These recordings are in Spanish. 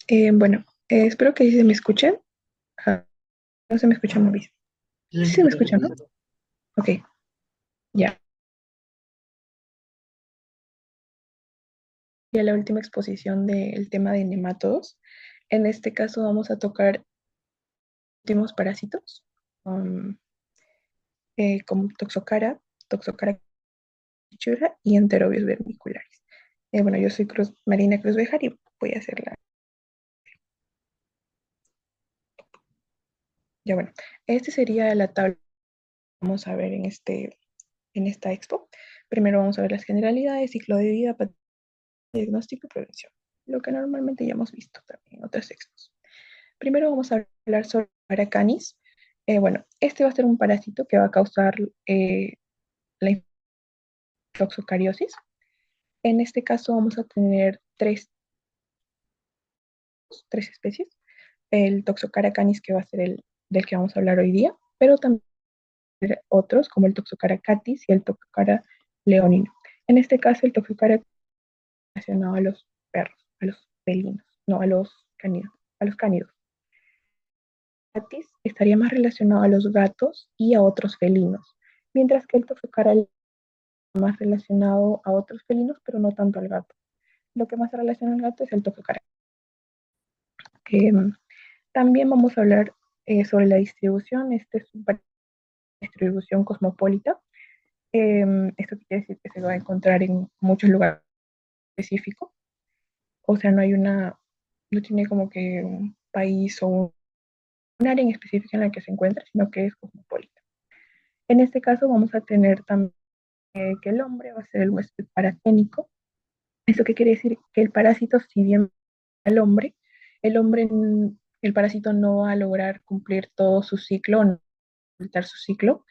Espero que sí se me escuchen. Ah, no se me escucha muy bien. Sí, se Sí se escucha me escucha, ¿no? perfecto. Ok, ya. Ya la última exposición del tema de nematodos. En este caso vamos a tocar últimos parásitos, um, como Toxocara pichura y Enterobius vermiculares. Yo soy Marina Cruz Bejar y voy a hacerla. Ya bueno, este sería la tabla que vamos a ver en esta expo. Primero vamos a ver las generalidades, ciclo de vida, diagnóstico y prevención, lo que normalmente ya hemos visto también en otros textos. Primero vamos a hablar sobre Paracanis. Este va a ser un parásito que va a causar la toxocariosis. En este caso vamos a tener tres especies. El Toxocara canis, que va a ser el del que vamos a hablar hoy día, pero también otros como el Toxocara catis y el Toxocara leonino. En este caso, el Toxocara relacionado a los perros, a los felinos, no, a los cánidos. Catis estaría más relacionado a los gatos y a otros felinos, mientras que el Toxocara más relacionado a otros felinos, pero no tanto al gato. Lo que más se relaciona al gato es el Toxocara. Eh, También vamos a hablar sobre la distribución. Este es una distribución cosmopolita. Esto quiere decir que se va a encontrar en muchos lugares específicos. O sea, no tiene como que un país o un área en específica en la que se encuentra, sino que es cosmopolita. En este caso vamos a tener también que el hombre va a ser el huésped paragénico. ¿Eso qué quiere decir? Que el parásito, si bien al hombre, el hombre, el parásito no va a lograr cumplir todo su ciclo, no completar su ciclo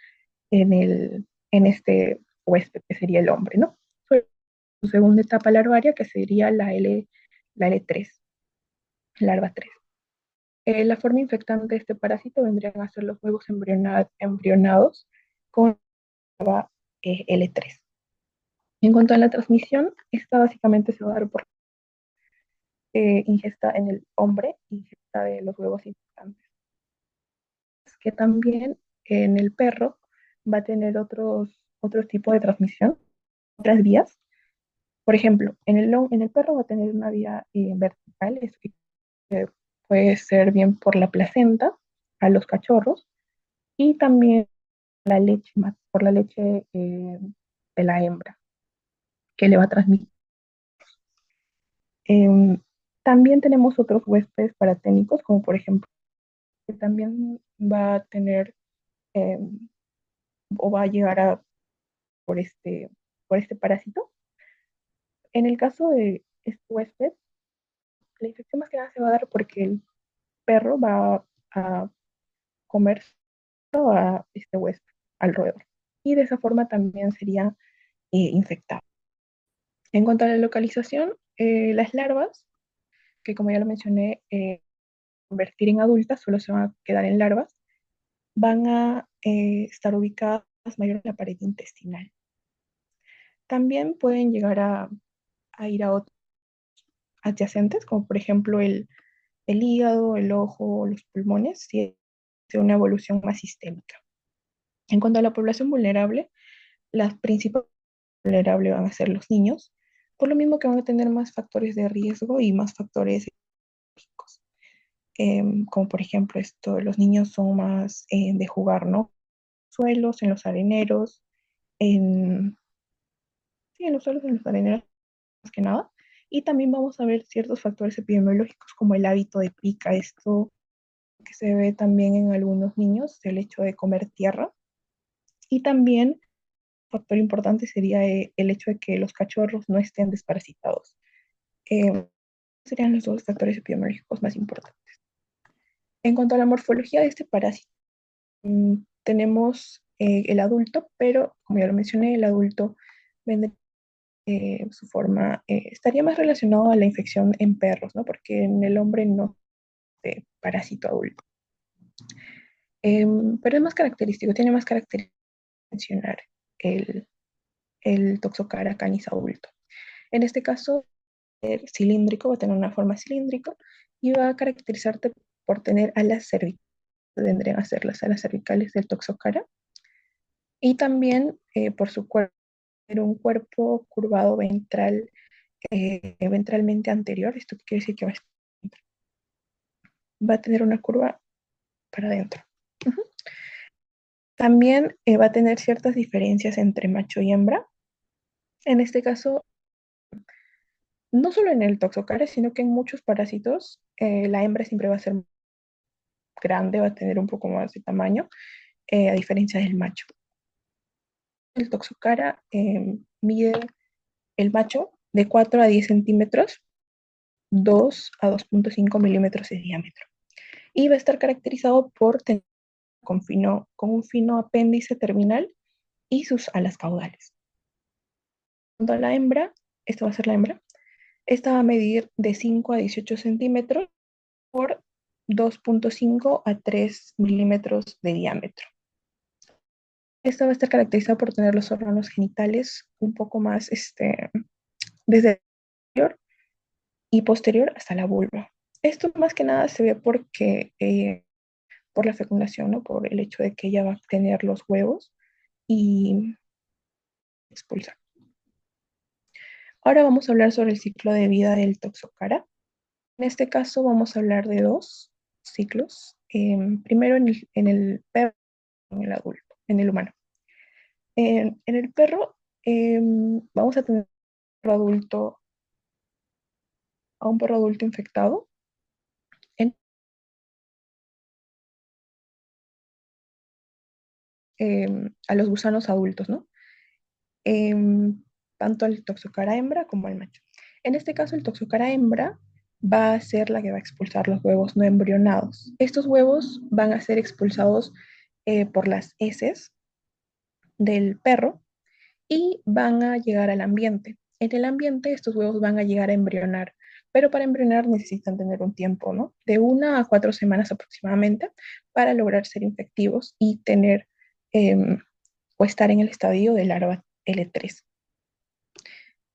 en este huésped, que sería el hombre, ¿no? Su segunda etapa larvaria, que sería la L3, larva 3. La forma infectante de este parásito vendrían a ser los huevos embrionados con larva L3. En cuanto a la transmisión, esta básicamente se va a dar por ingesta en el hombre, ingesta de los huevos infectantes, que también en el perro va a tener otros tipos de transmisión, otras vías. Por ejemplo, en el perro va a tener una vía vertical, es que puede ser bien por la placenta a los cachorros y también la leche, por la leche de la hembra que le va a transmitir. Eh, También tenemos otros huéspedes paraténicos, como por ejemplo, que también va a tener eh, o va a llegar por por este parásito. En el caso de este huésped, la infección más que nada se va a dar porque el perro va a comer a este huésped alrededor. Y de esa forma también sería infectado. En cuanto a la localización, las larvas, que como ya lo mencioné, convertir en adultas, solo se van a quedar en larvas, van a estar ubicadas mayormente en la pared intestinal. También pueden llegar a ir a otros adyacentes, como por ejemplo el hígado, el ojo, los pulmones, si es una evolución más sistémica. En cuanto a la población vulnerable, las principales vulnerables van a ser los niños, por lo mismo que van a tener más factores de riesgo y más factores psicológicos. Como por ejemplo los niños son más de jugar, ¿no? Suelos, en los areneros, en, sí, en los suelos, en los areneros más que nada. Y también vamos a ver ciertos factores epidemiológicos como el hábito de pica, esto que se ve también en algunos niños, el hecho de comer tierra. Y también un factor importante sería el hecho de que los cachorros no estén desparasitados. Eh, Serían los dos factores epidemiológicos más importantes. En cuanto a la morfología de este parásito, tenemos el adulto, pero como ya lo mencioné, el adulto vende su forma, estaría más relacionado a la infección en perros, ¿no? Porque en el hombre no es parásito adulto. Pero es más característico, tiene más características de mencionar el, el Toxocara canis adulto. En este caso, cilíndrico, va a tener una forma cilíndrica y va a caracterizarte por tener alas cervicales, tendrían a ser las alas cervicales del Toxocara, y también por su cuerpo, un cuerpo curvado ventral, ventralmente anterior. Esto quiere decir que va a tener una curva para adentro. Uh -huh. También va a tener ciertas diferencias entre macho y hembra. En este caso, no solo en el Toxocara, sino que en muchos parásitos, la hembra siempre va a ser grande, va a tener un poco más de tamaño, a diferencia del macho. El Toxocara mide el macho de 4 a 10 centímetros, 2 a 2.5 milímetros de diámetro. Y va a estar caracterizado por tener con un fino apéndice terminal y sus alas caudales. Cuando a la hembra, esta va a ser la hembra, esta va a medir de 5 a 18 centímetros por 2.5 a 3 milímetros de diámetro. Esta va a estar caracterizada por tener los órganos genitales un poco más desde el interior y posterior hasta la vulva. Esto más que nada se ve porque por la fecundación, ¿no? Por el hecho de que ella va a tener los huevos y expulsar. Ahora vamos a hablar sobre el ciclo de vida del Toxocara. En este caso vamos a hablar de dos ciclos. Primero en el perro, en el adulto, en el humano. En el perro vamos a tener adulto, a un perro adulto infectado en, a los gusanos adultos, ¿no? Tanto el Toxocara hembra como el macho. En este caso, el Toxocara hembra va a ser la que va a expulsar los huevos no embrionados. Estos huevos van a ser expulsados por las heces del perro y van a llegar al ambiente. En el ambiente estos huevos van a llegar a embrionar, pero para embrionar necesitan tener un tiempo, ¿no? De 1 a 4 semanas aproximadamente para lograr ser infectivos y tener o estar en el estadio de larva L3.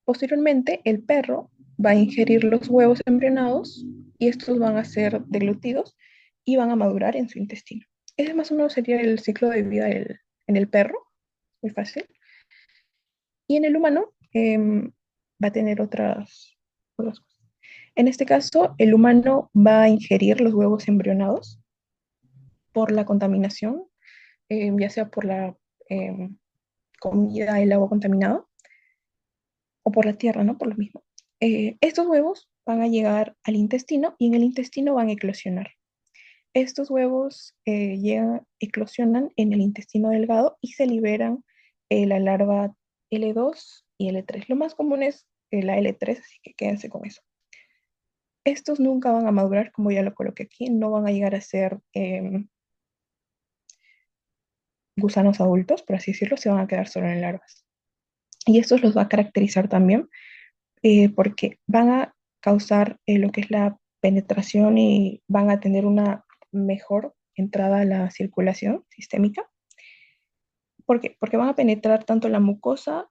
Posteriormente, el perro va a ingerir los huevos embrionados y estos van a ser deglutidos y van a madurar en su intestino. Ese más o menos sería el ciclo de vida en el perro, muy fácil. Y en el humano va a tener otras cosas. En este caso, el humano va a ingerir los huevos embrionados por la contaminación, ya sea por la eh, comida, el agua contaminada, o por la tierra, ¿no? Por lo mismo. Estos huevos van a llegar al intestino y en el intestino van a eclosionar. Estos huevos eclosionan en el intestino delgado y se liberan la larva L2 y L3. Lo más común es la L3, así que quédense con eso. Estos nunca van a madurar, como ya lo coloqué aquí, no van a llegar a ser gusanos adultos, por así decirlo, se van a quedar solo en larvas. Y estos los va a caracterizar también porque van a causar lo que es la penetración y van a tener una mejor entrada a la circulación sistémica. ¿Por qué? Porque van a penetrar tanto la mucosa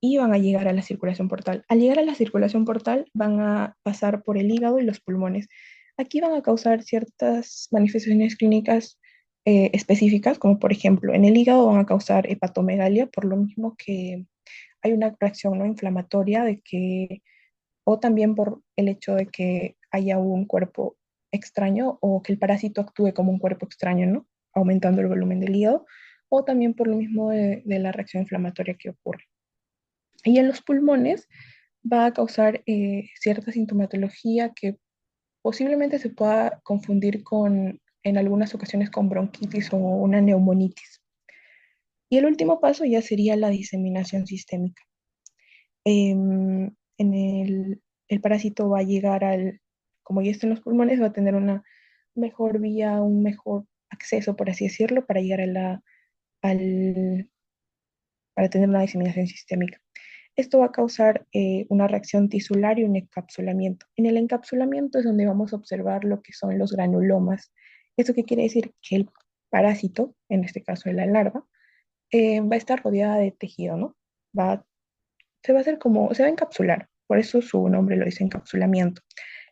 y van a llegar a la circulación portal. Al llegar a la circulación portal van a pasar por el hígado y los pulmones. Aquí van a causar ciertas manifestaciones clínicas específicas, como por ejemplo en el hígado van a causar hepatomegalia, por lo mismo que hay una reacción no inflamatoria de que o también por el hecho de que haya un cuerpo extraño o que el parásito actúe como un cuerpo extraño, ¿no? Aumentando el volumen del hígado, o también por lo mismo de la reacción inflamatoria que ocurre. Y en los pulmones va a causar cierta sintomatología que posiblemente se pueda confundir en algunas ocasiones con bronquitis o una neumonitis. Y el último paso ya sería la diseminación sistémica. El parásito va a llegar como ya está en los pulmones, va a tener una mejor vía, un mejor acceso, por así decirlo, para llegar al, para tener una diseminación sistémica. Esto va a causar una reacción tisular y un encapsulamiento. En el encapsulamiento es donde vamos a observar lo que son los granulomas. ¿Esto qué quiere decir? Que el parásito, en este caso de la larva, va a estar rodeada de tejido, ¿no? Se va a hacer se va a encapsular, por eso su nombre lo dice encapsulamiento.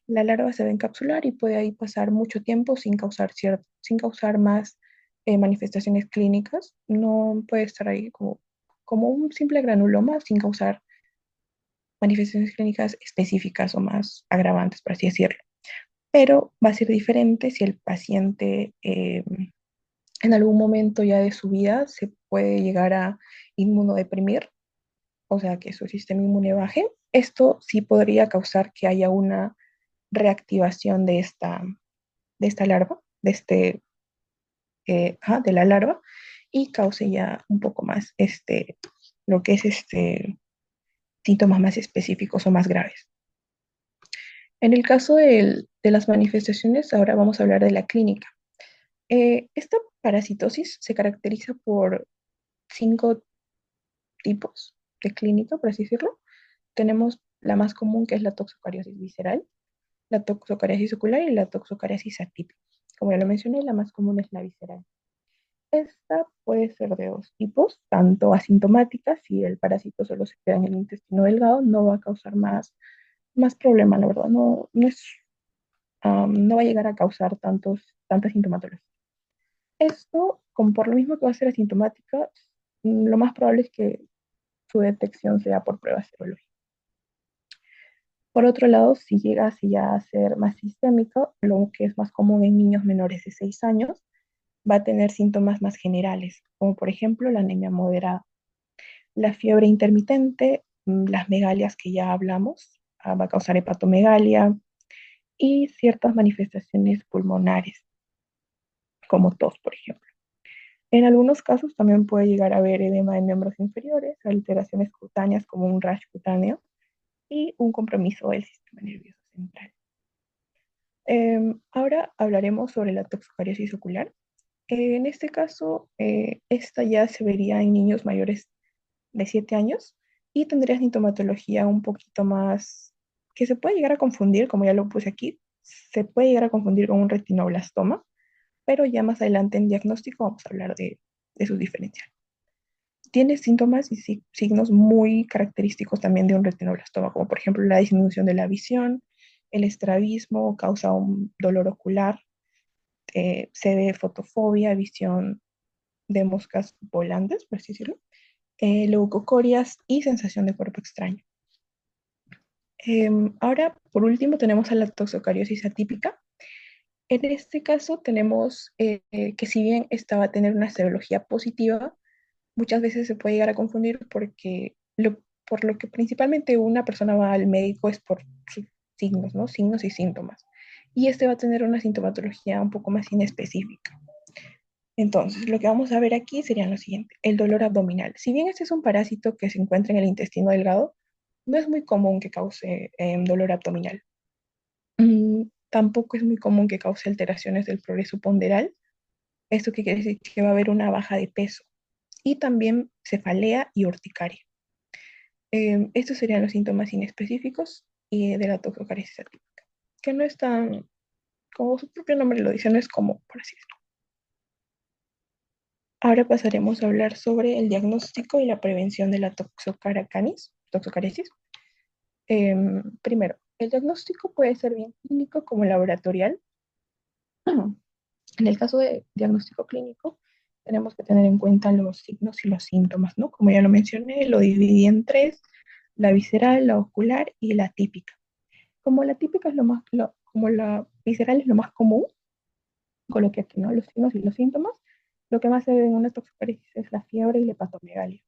La larva se va a encapsular y puede ahí pasar mucho tiempo sin causar más manifestaciones clínicas. No puede estar ahí como un simple granuloma sin causar manifestaciones clínicas específicas o más agravantes, por así decirlo. Pero va a ser diferente si el paciente en algún momento ya de su vida se puede llegar a inmunodeprimir, o sea, que su sistema inmune baje. Esto sí podría causar que haya una reactivación de esta larva, de la larva, y cause ya un poco más lo que es síntomas más específicos o más graves. En el caso de las manifestaciones, ahora vamos a hablar de la clínica. Esta parasitosis se caracteriza por 5 tipos de clínica, por así decirlo. Tenemos la más común, que es la toxocariosis visceral, la toxocariasis ocular y la toxocariasis atípica. Como ya lo mencioné, la más común es la visceral. Esta puede ser de dos tipos, tanto asintomática, si el parásito solo se queda en el intestino delgado, no va a causar más problema, la verdad, no va a llegar a causar tanta sintomatología. Esto, como por lo mismo que va a ser asintomática, lo más probable es que su detección sea por pruebas serológicas. Por otro lado, si llega así ya a ser más sistémico, lo que es más común en niños menores de 6 años, va a tener síntomas más generales, como por ejemplo la anemia moderada, la fiebre intermitente, las megalias que ya hablamos, va a causar hepatomegalia y ciertas manifestaciones pulmonares, como tos, por ejemplo. En algunos casos también puede llegar a haber edema de miembros inferiores, alteraciones cutáneas como un rash cutáneo y un compromiso del sistema nervioso central. Ahora hablaremos sobre la toxocariasis ocular. En este caso, esta ya se vería en niños mayores de 7 años y tendría sintomatología un poquito más que se puede llegar a confundir, como ya lo puse aquí, se puede llegar a confundir con un retinoblastoma, pero ya más adelante en diagnóstico vamos a hablar de sus diferencias. Tiene síntomas y signos muy característicos también de un retinoblastoma, como por ejemplo la disminución de la visión, el estrabismo, causa un dolor ocular, se ve fotofobia, visión de moscas volantes, por así decirlo, leucocorias y sensación de cuerpo extraño. Ahora, por último, tenemos a la toxocariosis atípica. En este caso, tenemos que si bien esta va a tener una serología positiva, muchas veces se puede llegar a confundir por lo que principalmente una persona va al médico es por sus signos, ¿no? Signos y síntomas. Y este va a tener una sintomatología un poco más inespecífica. Entonces, lo que vamos a ver aquí sería lo siguiente, el dolor abdominal. Si bien este es un parásito que se encuentra en el intestino delgado, no es muy común que cause dolor abdominal. Tampoco es muy común que cause alteraciones del progreso ponderal. Esto que quiere decir que va a haber una baja de peso y también cefalea y urticaria. Estos serían los síntomas inespecíficos y de la toxocariasis atípica, que no es tan, como su propio nombre lo dice, no es como, por así decirlo. Ahora pasaremos a hablar sobre el diagnóstico y la prevención de la toxocariasis. Primero, el diagnóstico puede ser bien clínico como laboratorial. En el caso de diagnóstico clínico, tenemos que tener en cuenta los signos y los síntomas, ¿no? Como ya lo mencioné, lo dividí en tres, la visceral, la ocular y la típica. Como la típica es como la visceral es lo más común, coloqué aquí, ¿no? Los signos y los síntomas, lo que más se ve en una toxocariasis es la fiebre y la hepatomegalia.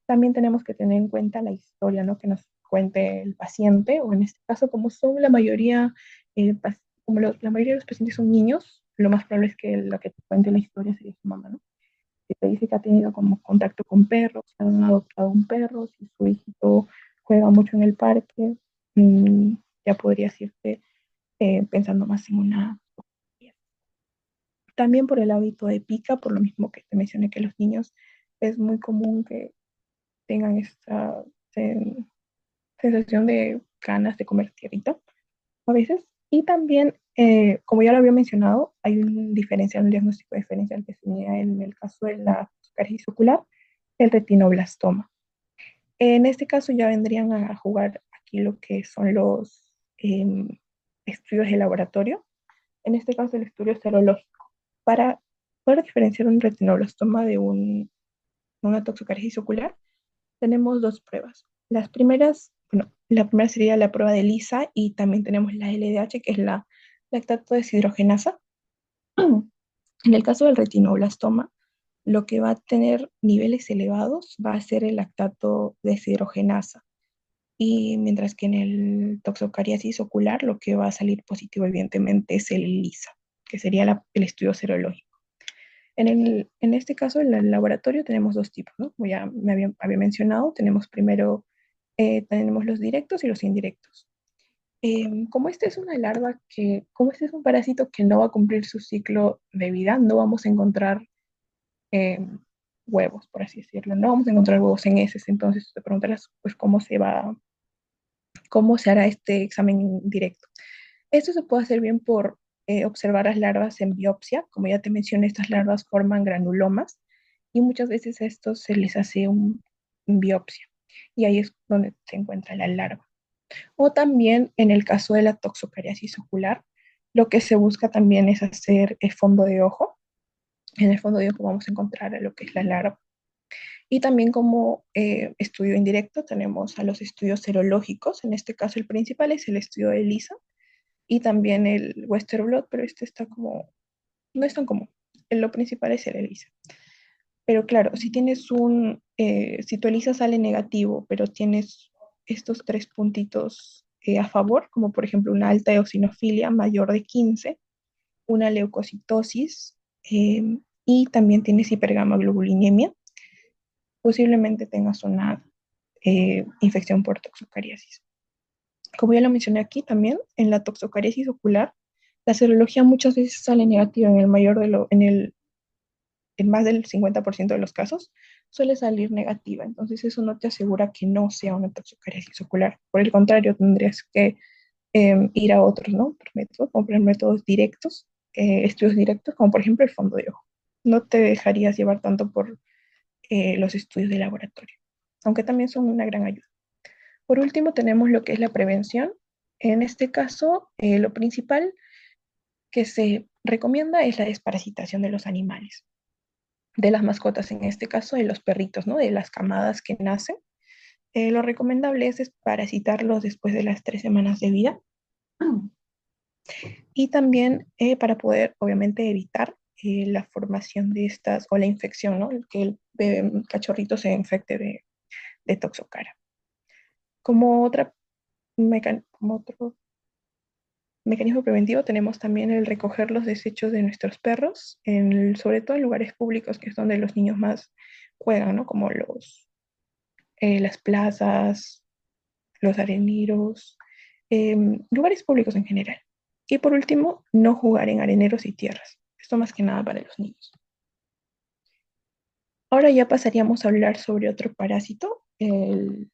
También tenemos que tener en cuenta la historia, ¿no? Que nos cuente el paciente, o en este caso, como son la mayoría, la mayoría de los pacientes son niños, lo más probable es que lo que te cuente la historia sería su mamá, ¿no? Si te dice que ha tenido como contacto con perros, que han adoptado un perro, si su hijito juega mucho en el parque, mmm, ya podrías irte pensando más en una. También por el hábito de pica, por lo mismo que te mencioné que los niños es muy común que tengan esta sensación de ganas de comer tierrita a veces. Y también, como ya lo había mencionado, hay un diferencial, un diagnóstico diferencial que se mide en el caso de la caries ocular, el retinoblastoma. En este caso ya vendrían a jugar aquí lo que son los estudios de laboratorio, en este caso el estudio serológico, para poder diferenciar un retinoblastoma de una toxocariasis ocular. Tenemos dos pruebas. Las primeras, bueno, la primera sería la prueba de ELISA y también tenemos la LDH, que es la lactato deshidrogenasa. En el caso del retinoblastoma, lo que va a tener niveles elevados va a ser el lactato deshidrogenasa. Y mientras que en el toxocariasis ocular, lo que va a salir positivo, evidentemente, es el ELISA, que sería el estudio serológico. En este caso, en el laboratorio tenemos dos tipos, ¿no? Como ya había mencionado, tenemos primero, tenemos los directos y los indirectos. Como este es una larva como este es un parásito que no va a cumplir su ciclo de vida, no vamos a encontrar eh, huevos, por así decirlo, no vamos a encontrar huevos en heces. Entonces te preguntarás, pues, cómo se hará este examen directo. Esto se puede hacer bien por observar las larvas en biopsia. Como ya te mencioné, estas larvas forman granulomas y muchas veces a estos se les hace un biopsia y ahí es donde se encuentra la larva. O también en el caso de la toxocariasis ocular, lo que se busca también es hacer el fondo de ojo. En el fondo de ojo vamos a encontrar a lo que es la larva. Y también como estudio indirecto tenemos a los estudios serológicos. En este caso el principal es el estudio de ELISA y también el Western blot, pero este está como, no es tan común. Lo principal es el ELISA. Pero claro, si tu ELISA sale negativo, pero tienes estos tres puntitos a favor, como por ejemplo una alta eosinofilia mayor de 15, una leucocitosis y también tienes hipergamaglobulinemia, posiblemente tengas una infección por toxocariasis. Como ya lo mencioné aquí también, en la toxocariasis ocular, la serología muchas veces sale negativa en más del 50% de los casos, suele salir negativa. Entonces eso no te asegura que no sea una toxocariasis ocular. Por el contrario, tendrías que ir a otros, ¿no? Por métodos, como por métodos directos, estudios directos, como por ejemplo el fondo de ojo. No te dejarías llevar tanto por los estudios de laboratorio, aunque también son una gran ayuda. Por último, tenemos lo que es la prevención. En este caso, lo principal que se recomienda es la desparasitación de los animales, de las mascotas, en este caso de los perritos, ¿no? De las camadas que nacen. Lo recomendable es desparasitarlos después de las 3 semanas de vida y también para poder, obviamente, evitar la formación de estas o la infección, ¿no? Que el cachorrito se infecte de toxocara. Como, otra como otro mecanismo preventivo tenemos también el recoger los desechos de nuestros perros, sobre todo en lugares públicos, que es donde los niños más juegan, ¿no? Como las plazas, los areneros, lugares públicos en general. Y por último, no jugar en areneros y tierras. Esto más que nada para los niños. Ahora ya pasaríamos a hablar sobre otro parásito, el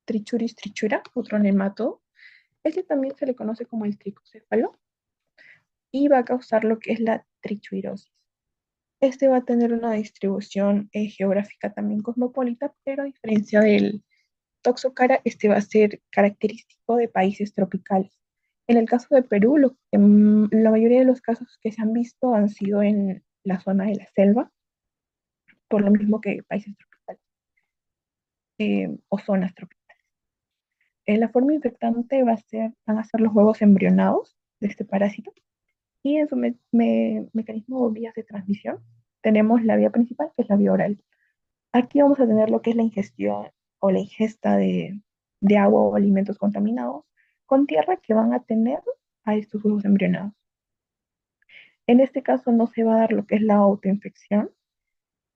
Trichuris trichura, otro nemato. Este también se le conoce como el tricocéfalo y va a causar lo que es la trichuirosis. Este va a tener una distribución geográfica también cosmopolita, pero a diferencia del toxocara, este va a ser característico de países tropicales. En el caso de Perú, la mayoría de los casos que se han visto han sido en la zona de la selva, por lo mismo que países tropicales o zonas tropicales. La forma infectante van a ser los huevos embrionados de este parásito y en su mecanismo o vías de transmisión tenemos la vía principal, que es la vía oral. Aquí vamos a tener lo que es la ingestión o la ingesta de agua o alimentos contaminados con tierra que van a tener a estos huevos embrionados. En este caso no se va a dar lo que es la autoinfección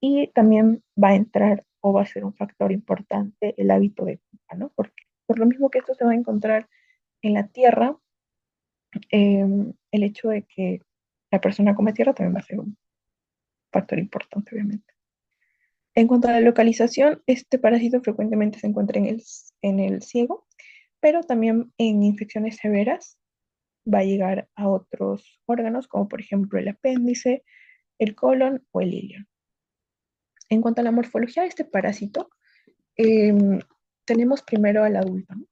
y también va a entrar o va a ser un factor importante el hábito de culpa, ¿no? Porque por lo mismo que esto se va a encontrar en la tierra, el hecho de que la persona come tierra también va a ser un factor importante, obviamente. En cuanto a la localización, este parásito frecuentemente se encuentra en el ciego, pero también en infecciones severas va a llegar a otros órganos, como por ejemplo el apéndice, el colon o el ilio. En cuanto a la morfología de este parásito, eh, tenemos primero al adulto, ¿no?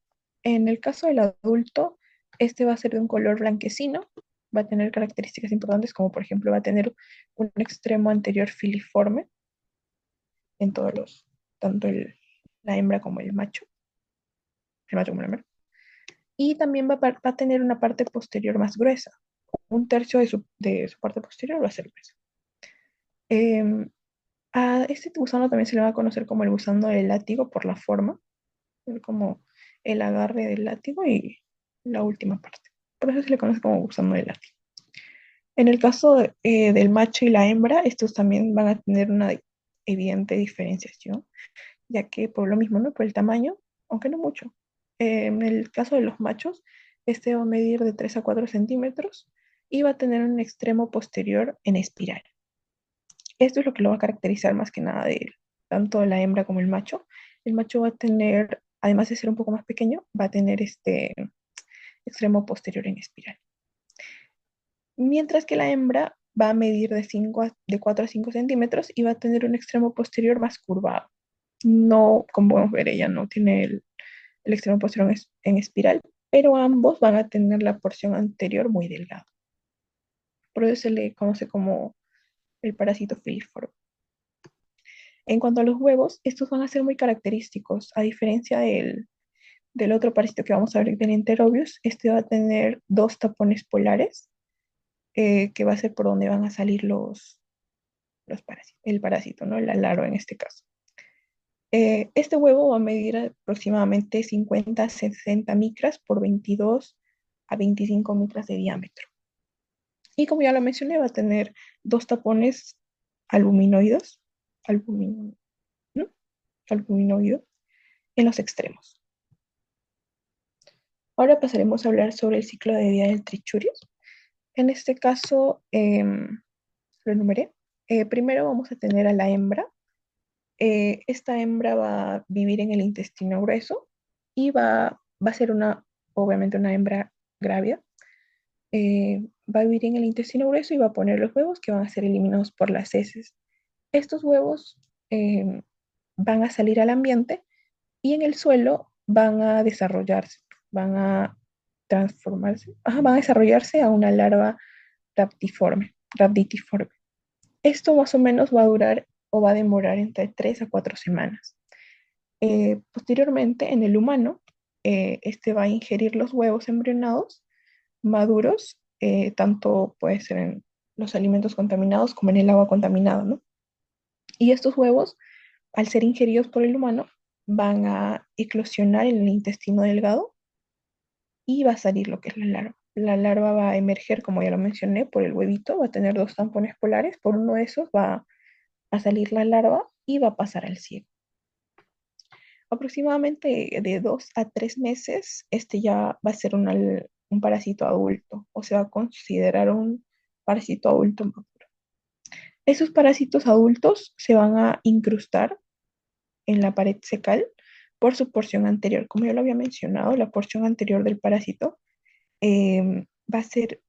En el caso del adulto, este va a ser de un color blanquecino, va a tener características importantes como por ejemplo va a tener un extremo anterior filiforme en todos los, tanto la hembra como el macho como la hembra. Y también va a tener una parte posterior más gruesa. Un tercio de su parte posterior va a ser gruesa. Eh, a este gusano también se le va a conocer como el gusano del látigo por la forma, como el agarre del látigo y la última parte. Por eso se le conoce como gusano del látigo. En el caso del macho y la hembra, estos también van a tener una evidente diferenciación, ya que por lo mismo, ¿no? Por el tamaño, aunque no mucho. En el caso de los machos, este va a medir de 3 a 4 centímetros y va a tener un extremo posterior en espiral. Esto es lo que lo va a caracterizar más que nada de tanto la hembra como el macho. El macho va a tener, además de ser un poco más pequeño, va a tener este extremo posterior en espiral. Mientras que la hembra va a medir de 4 a 5 centímetros y va a tener un extremo posterior más curvado. No, como podemos ver, ella no tiene el extremo posterior en espiral, pero ambos van a tener la porción anterior muy delgada. Por eso se le conoce como el parásito filiforme. En cuanto a los huevos, estos van a ser muy característicos, a diferencia del otro parásito que vamos a ver del Enterobius, este va a tener dos tapones polares, que va a ser por donde van a salir los parásitos, el parásito, ¿no? La larva en este caso. Este huevo va a medir aproximadamente 50 a 60 micras por 22 a 25 micras de diámetro. Y como ya lo mencioné, va a tener dos tapones albuminoides, albumino, ¿no? Albuminoides en los extremos. Ahora pasaremos a hablar sobre el ciclo de vida del Trichurius. En este caso, lo enumeré. Primero vamos a tener a la hembra. Esta hembra va a vivir en el intestino grueso y va a ser obviamente una hembra grávida. Va a vivir en el intestino grueso y va a poner los huevos que van a ser eliminados por las heces. Estos huevos eh, van a salir al ambiente y en el suelo van a desarrollarse, van a transformarse, van a desarrollarse a una larva rhabditiforme. Esto más o menos va a durar o va a demorar entre 3 a 4 semanas. Posteriormente, en el humano, este va a ingerir los huevos embrionados maduros, tanto puede ser en los alimentos contaminados como en el agua contaminada, ¿no? Y estos huevos, al ser ingeridos por el humano, van a eclosionar en el intestino delgado y va a salir lo que es la larva. La larva va a emerger, como ya lo mencioné, por el huevito, va a tener dos tampones polares, por uno de esos va a salir la larva y va a pasar al ciego. Aproximadamente de 2 a 3 meses, este ya va a ser un parásito adulto o se va a considerar un parásito adulto maduro. Esos parásitos adultos se van a incrustar en la pared fecal por su porción anterior. Como ya lo había mencionado, la porción anterior del parásito va a ser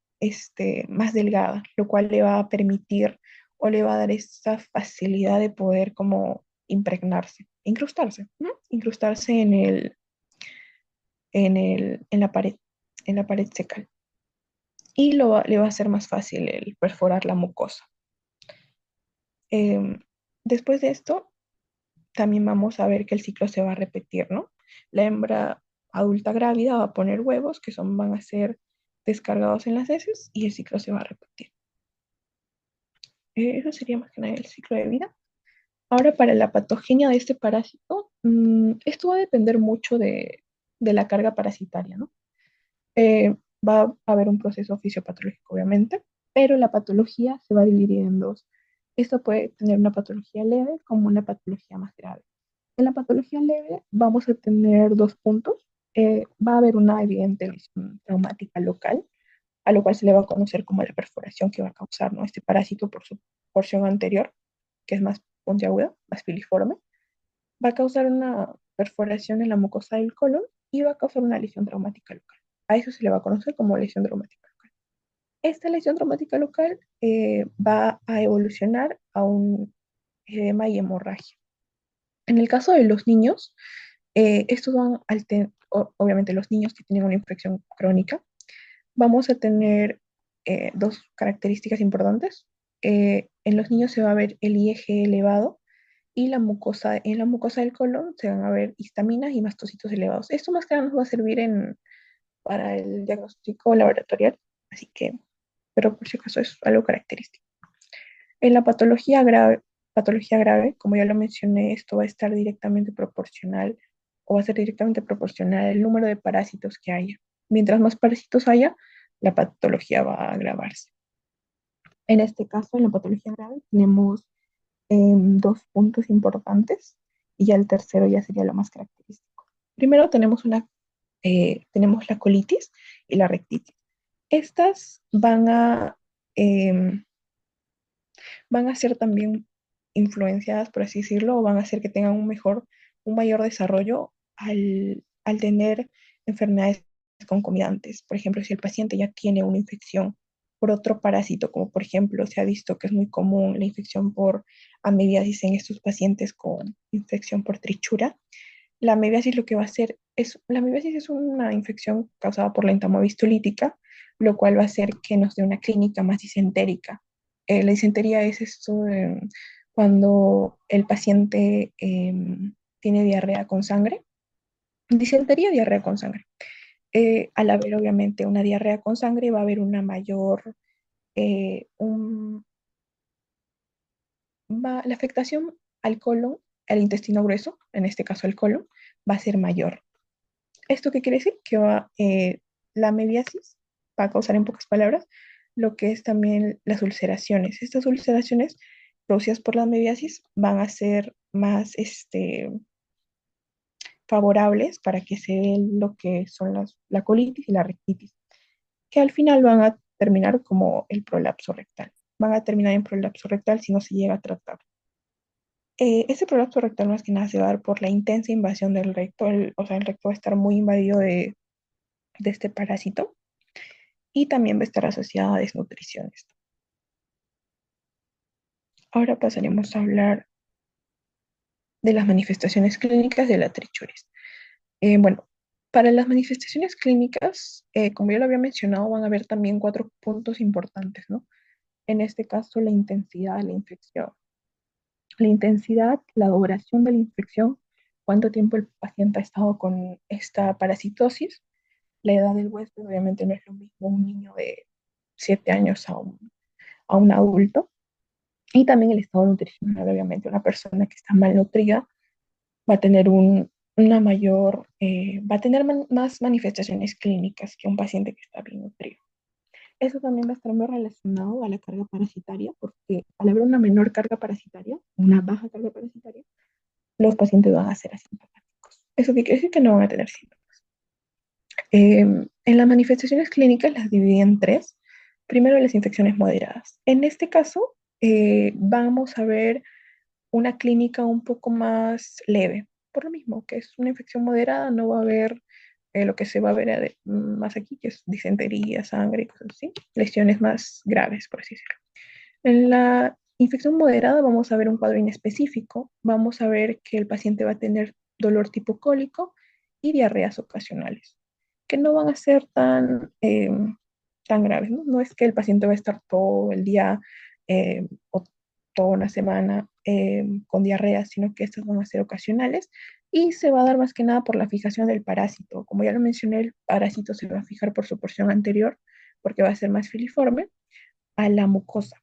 más delgada, lo cual le va a permitir o le va a dar esa facilidad de poder como impregnarse, incrustarse, ¿no? Incrustarse en la pared fecal. Y le va a ser más fácil el perforar la mucosa. Em, Después de esto, también vamos a ver que el ciclo se va a repetir, ¿no? La hembra adulta grávida va a poner huevos van a ser descargados en las heces y el ciclo se va a repetir. Eso sería más que nada el ciclo de vida. Ahora, para la patogenia de este parásito, esto va a depender mucho de la carga parasitaria, ¿no? Eh, Va a haber un proceso fisiopatológico, obviamente, pero la patología se va a dividir en dos. Esto puede tener una patología leve como una patología más grave. En la patología leve vamos a tener dos puntos. Va a haber una evidente lesión traumática local, a lo cual se le va a conocer como la perforación que va a causar, ¿no? Este parásito por su porción anterior, que es más puntiaguda, más filiforme, va a causar una perforación en la mucosa del colon y va a causar una lesión traumática local. A eso se le va a conocer como lesión traumática local. Esta lesión traumática local va a evolucionar a un edema y hemorragia. En el caso de los niños, estos obviamente los niños que tienen una infección crónica, vamos a tener dos características importantes. En los niños se va a ver el IgG elevado y en la mucosa del colon se van a ver histaminas y mastocitos elevados. Esto más que nada nos va a servir para el diagnóstico laboratorial, así que, pero por si acaso es algo característico. En la patología grave, como ya lo mencioné, esto va a estar directamente proporcional o va a ser directamente proporcional al número de parásitos que haya. Mientras más parásitos haya, la patología va a agravarse. En este caso, en la patología grave, tenemos dos puntos importantes y ya el tercero ya sería lo más característico. Primero tenemos la colitis y la rectitis. Estas van a ser también influenciadas, por así decirlo, o van a hacer que tengan un mayor desarrollo al tener enfermedades concomitantes. Por ejemplo, si el paciente ya tiene una infección por otro parásito, como por ejemplo se ha visto que es muy común la infección por amebiasis en estos pacientes con infección por trichura, la amebiasis lo que va a hacer la amebiasis es una infección causada por la entamoeba histolítica, lo cual va a hacer que nos dé una clínica más disentérica. La disentería es esto de cuando el paciente tiene diarrea con sangre. Disentería, diarrea con sangre. Al haber obviamente una diarrea con sangre va a haber una mayor, la afectación al colon, al intestino grueso, en este caso al colon, va a ser mayor. ¿Esto qué quiere decir? Que la amebiasis va a causar en pocas palabras lo que es también las ulceraciones. Estas ulceraciones producidas por la amebiasis van a ser más favorables para que se den lo que son la colitis y la rectitis, que al final van a terminar como el prolapso rectal. Van a terminar en prolapso rectal si no se llega a tratar. Ese prolapso rectal más que nada se va a dar por la intensa invasión del recto, o sea, el recto va a estar muy invadido de este parásito y también va a estar asociada a desnutriciones. Ahora pasaremos a hablar de las manifestaciones clínicas de la trichuris. Bueno, para las manifestaciones clínicas, como ya lo había mencionado, van a haber también cuatro puntos importantes, ¿no? En este caso, la intensidad de la infección. La intensidad, la duración de la infección, cuánto tiempo el paciente ha estado con esta parasitosis, la edad del huésped, obviamente no es lo mismo un niño de 7 años a un adulto. Y también el estado nutricional, obviamente, una persona que está malnutrida va a tener va a tener más manifestaciones clínicas que un paciente que está bien nutrido. Eso también va a estar muy relacionado a la carga parasitaria, porque al haber una menor carga parasitaria, una baja carga parasitaria, los pacientes van a ser asintomáticos. Eso quiere decir que no van a tener síntomas. En las manifestaciones clínicas las dividí en tres. Primero, las infecciones moderadas. En este caso, vamos a ver una clínica un poco más leve. Por lo mismo, que es una infección moderada, no va a haber lo que se va a ver más aquí, que es disentería, sangre y cosas así, lesiones más graves, por así decirlo. En la infección moderada vamos a ver un cuadro inespecífico, vamos a ver que el paciente va a tener dolor tipo cólico y diarreas ocasionales, que no van a ser tan graves, ¿no? No es que el paciente va a estar todo el día o toda una semana con diarrea, sino que estas van a ser ocasionales y se va a dar más que nada por la fijación del parásito. Como ya lo mencioné, el parásito se va a fijar por su porción anterior porque va a ser más filiforme a la mucosa.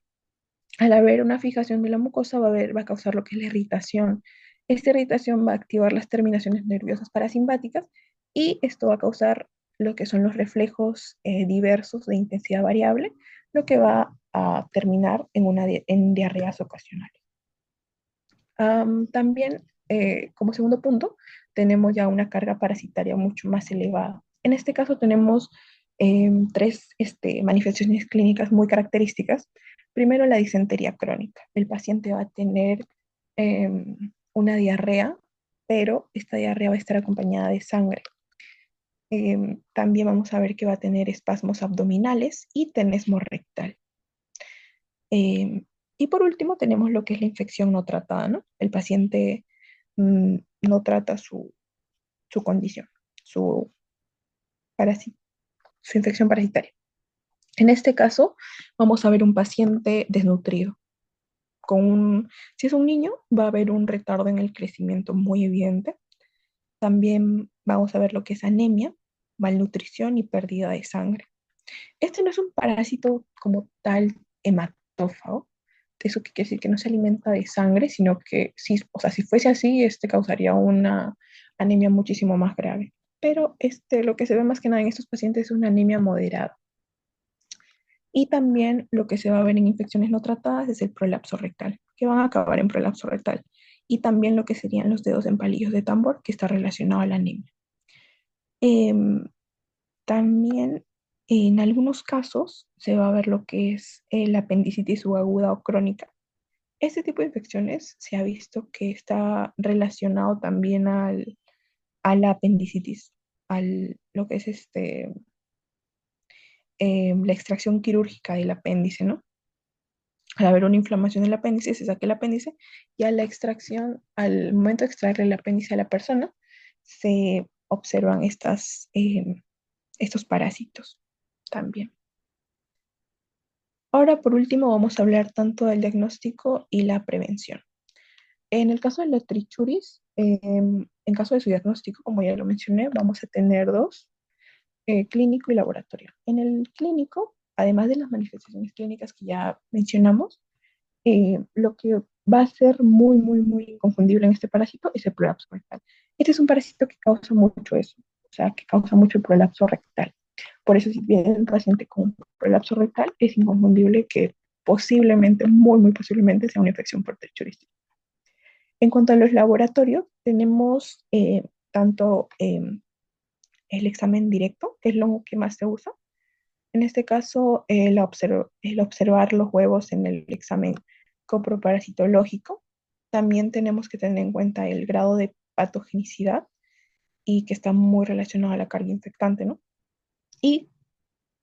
Al haber una fijación de la mucosa va a causar lo que es la irritación. Esta irritación va a activar las terminaciones nerviosas parasimpáticas y esto va a causar lo que son los reflejos diversos de intensidad variable, lo que va a terminar en diarreas ocasionales. También, como segundo punto, tenemos ya una carga parasitaria mucho más elevada. En este caso tenemos tres manifestaciones clínicas muy características. Primero, la disentería crónica. El paciente va a tener una diarrea, pero esta diarrea va a estar acompañada de sangre. También vamos a ver que va a tener espasmos abdominales y tenesmo rectal. Eh, y por último tenemos lo que es la infección no tratada, ¿no? El paciente no trata su condición. su, parasi- su infección parasitaria. En este caso, vamos a ver un paciente desnutrido. Si es un niño, va a haber un retardo en el crecimiento muy evidente. También vamos a ver lo que es anemia, malnutrición y pérdida de sangre. Este no es un parásito como tal hematófago. Eso que quiere decir que no se alimenta de sangre, sino que o sea, si fuese así, este causaría una anemia muchísimo más grave. Pero lo que se ve más que nada en estos pacientes es una anemia moderada. Y también lo que se va a ver en infecciones no tratadas es el prolapso rectal, que van a acabar en prolapso rectal. Y también lo que serían los dedos en palillos de tambor, que está relacionado a la anemia. Em, También en algunos casos se va a ver lo que es la apendicitis subaguda o crónica. Este tipo de infecciones se ha visto que está relacionado también a la apendicitis, lo que es la extracción quirúrgica del apéndice, ¿no? Al haber una inflamación del apéndice, se saca el apéndice y a la extracción, al momento de extraerle el apéndice a la persona, se observan estos parásitos también. Ahora, por último, vamos a hablar tanto del diagnóstico y la prevención. En el caso de la trichuris, en caso de su diagnóstico, como ya lo mencioné, vamos a tener dos, clínico y laboratorio. En el clínico, además de las manifestaciones clínicas que ya mencionamos, lo que va a ser muy, muy, muy inconfundible en este parásito es el prolapso rectal. Este es un parásito que causa mucho eso, o sea, que causa mucho el prolapso rectal. Por eso, si viene un paciente con prolapso rectal, es inconfundible que posiblemente, muy, muy posiblemente, sea una infección por trichuris. En cuanto a los laboratorios, tenemos tanto el examen directo, que es lo que más se usa. En este caso, el observar los huevos en el examen coproparasitológico. También tenemos que tener en cuenta el grado de patogenicidad y que está muy relacionado a la carga infectante, ¿no? Y